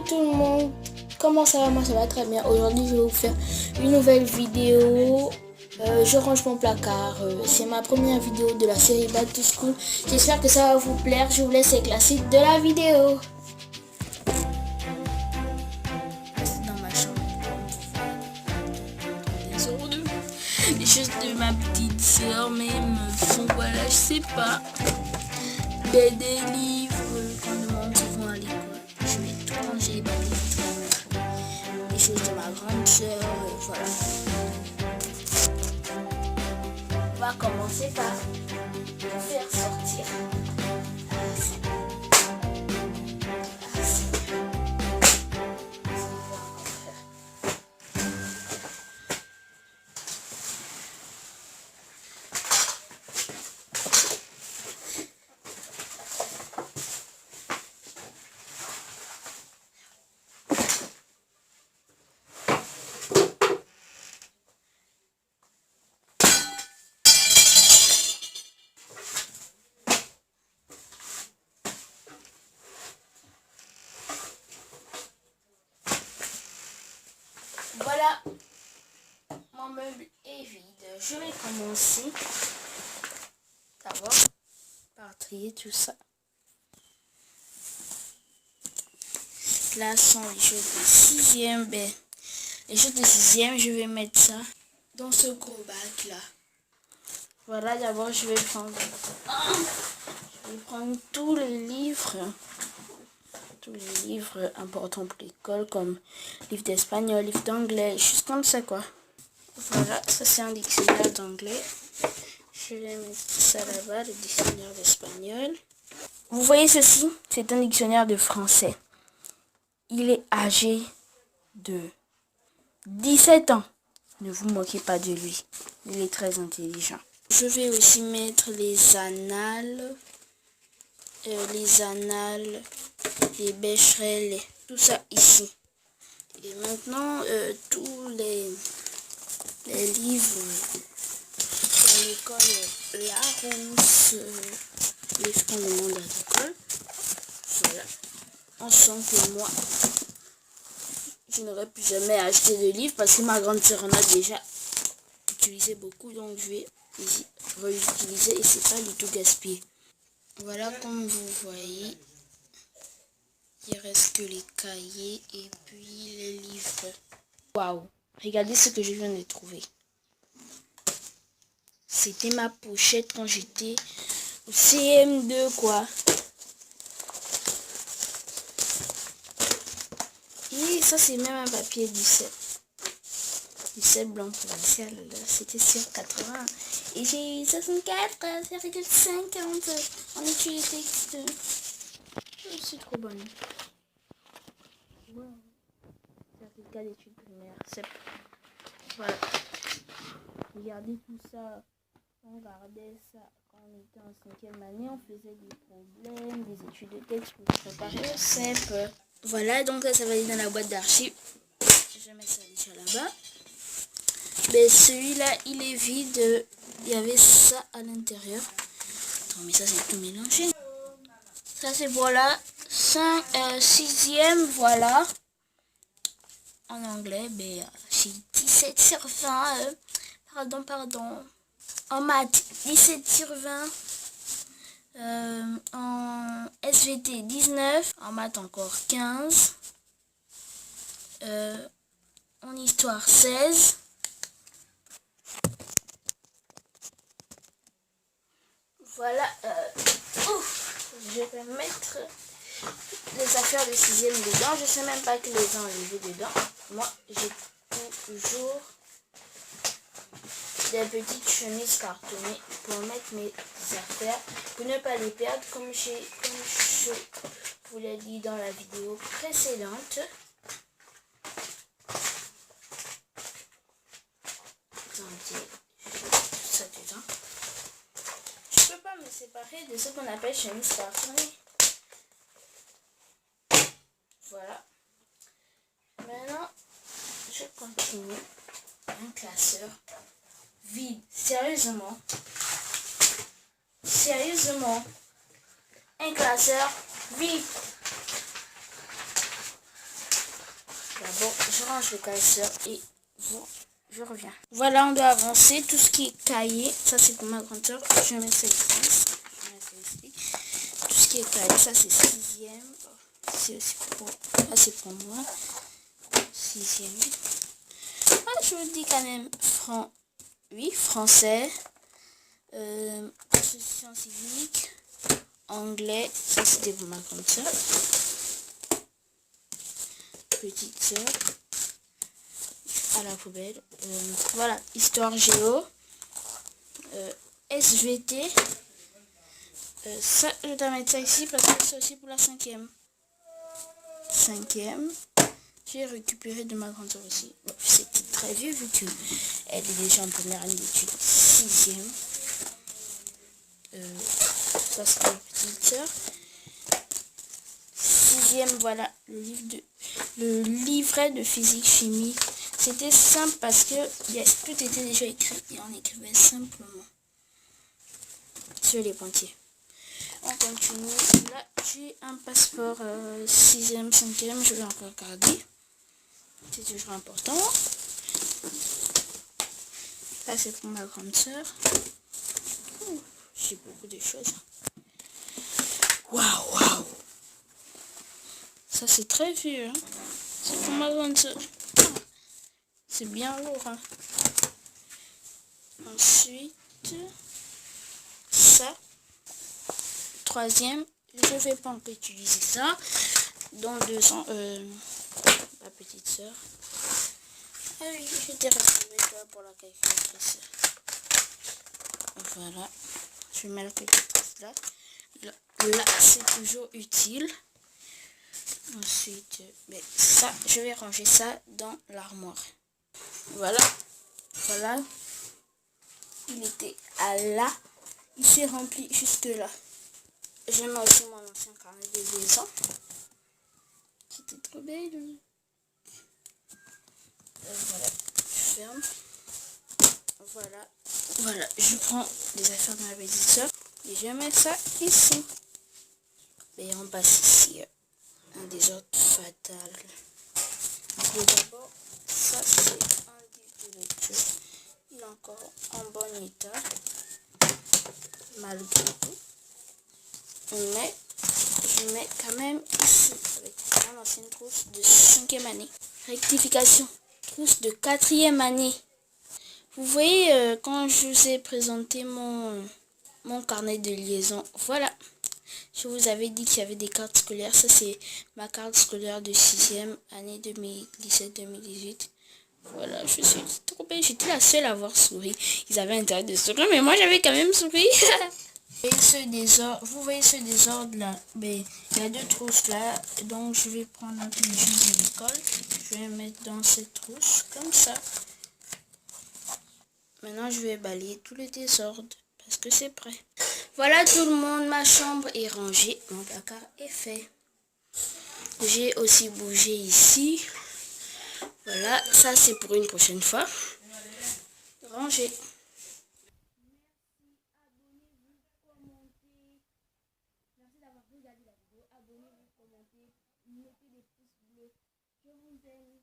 tout le monde, comment ça va? Moi ça va très bien. Aujourd'hui je vais vous faire une nouvelle vidéo. Je range mon placard. C'est ma première vidéo de la série Back to School. J'espère que ça va vous plaire. Je vous laisse avec la suite de la vidéo. C'est dans ma chambre. Les choses de ma petite soeur, mais me font, voilà, je sais pas. Des livres qu'on demande souvent à l'école. Je vais tout ranger dans les vitres. Les choses de ma grande soeur, voilà. On va commencer par le faire sortir. Voilà, mon meuble est vide. Je vais commencer d'abord par trier tout ça. Là sont les choses de 6e. Les choses de 6e, je vais mettre ça dans ce gros bac là. Voilà, d'abord je vais prendre tous les livres importants pour l'école, comme livre d'espagnol, livre d'anglais, juste comme ça quoi. Voilà, ça c'est un dictionnaire d'anglais. Je vais mettre ça là-bas, le dictionnaire d'espagnol. Vous voyez ceci, c'est un dictionnaire de français. Il est âgé de 17 ans. Ne vous moquez pas de lui, il est très intelligent. Je vais aussi mettre les annales, les Becherel, tout ça ici. Et maintenant, tous les livres de l'école Larousse, les livres qu'on demande à l'école. Voilà. On sent que moi, je n'aurais plus jamais acheté de livres parce que ma grande sœur en a déjà utilisé beaucoup, donc je vais réutiliser et c'est pas du tout gaspillé. Voilà, comme vous voyez, il reste que les cahiers et puis les livres. Waouh, regardez ce que je viens de trouver. C'était ma pochette quand j'étais au CM2 quoi. Et ça c'est même un papier du CEP blanc provincial, c'était sur 80 et j'ai 64,5 en études de texte. C'est trop bon. Wow. Certificat d'études primaires, CEP. Voilà. Regardez tout ça. On regardait ça quand on était en 5e année. On faisait des problèmes, des études de texte pour préparer au CEP. Voilà, donc ça va aller dans la boîte d'archives. Je mets ça déjà là-bas. Mais celui-là, il est vide. Il y avait ça à l'intérieur. Attends, mais ça, c'est tout mélangé. Ça, c'est voilà. 6e, voilà. En anglais, mais j'ai 17 sur 20. Pardon. En maths, 17 sur 20. En SVT, 19. En maths, encore 15. En histoire, 16. Voilà, je vais mettre les affaires de 6e dedans. Je sais même pas que les ont enlevés dedans. Moi, j'ai toujours des petites chemises cartonnées pour mettre mes affaires, pour ne pas les perdre, comme je vous l'ai dit dans la vidéo précédente. Attendez, je mets tout ça dedans. Je peux pas me séparer de ce qu'on appelle chemise cartonnée. Voilà. Maintenant, je continue. Un classeur vide. Sérieusement. Un classeur vide. D'abord, je range le classeur et je reviens. Voilà, on doit avancer. Tout ce qui est cahier, ça c'est pour ma grande soeur. Je mets ça ici. Tout ce qui est cahier, ça c'est 6e. C'est aussi pour, ça c'est pour moi. 6e. Ah, je vous dis quand même oui, français, association civique, anglais, ça c'était pour ma grande soeur. Petite soeur, à la poubelle. Voilà, histoire géo, SVT. Ça, je dois mettre ça ici parce que c'est aussi pour la 5e. 5e. J'ai récupéré de ma grande soeur aussi. Bon, c'est très vieux vu qu'elle est déjà en première année d'études. 6e. Ça c'est la petite soeur. 6e, voilà, le livret de physique chimie. C'était simple parce que tout était déjà écrit et on écrivait simplement sur les pointillés. On continue. Là, j'ai un passeport 6e, 5e. Je vais encore regarder. C'est toujours important. Là, c'est pour ma grande soeur. J'ai beaucoup de choses. Waouh, waouh. Ça, c'est très vieux. Hein. C'est pour ma grande soeur. C'est bien lourd. Hein. Ensuite, ça. 3e. Je vais pas encore utiliser ça. Dans 2 ans, ma petite soeur. Ah oui, je t'ai retrouvé toi pour la calculatrice. Voilà. Je mets la calculatrice là. Là, c'est toujours utile. Ensuite, ça, je vais ranger ça dans l'armoire. Voilà. Voilà. Il était à là. Il s'est rempli jusque là. Je mets aussi mon ancien carnet de liaison. C'était trop belle. Voilà. Je ferme. Voilà. Voilà. Je prends les affaires de ma petite soeur. Et je mets ça ici. Et on passe ici. Un désordre fatal. Donc d'abord, ça c'est un livre de lecture. Il est encore en bon état. Malgré tout. Mais je mets quand même ici avec mon ancienne trousse de 5e année. Rectification. Trousse de 4e année. Vous voyez quand je vous ai présenté mon carnet de liaison. Voilà. Je vous avais dit qu'il y avait des cartes scolaires. Ça, c'est ma carte scolaire de 6e année 2017-2018. Voilà, je suis trop belle. J'étais la seule à avoir souri. Ils avaient intérêt de sourire, mais moi, j'avais quand même souri. Et ce désordre, vous voyez ce désordre là, mais il y a 2 trousses là. Donc, je vais prendre un peu de jus de l'école. Je vais mettre dans cette trousse, comme ça. Maintenant, je vais balayer tous les désordres. Parce que c'est prêt. Voilà tout le monde, ma chambre est rangée, mon placard est fait. J'ai aussi bougé ici. Voilà, ça c'est pour une prochaine fois. Rangé. Merci d'avoir regardé la vidéo. Abonnez-vous, commentez, mettez des pouces bleus. Je vous aime.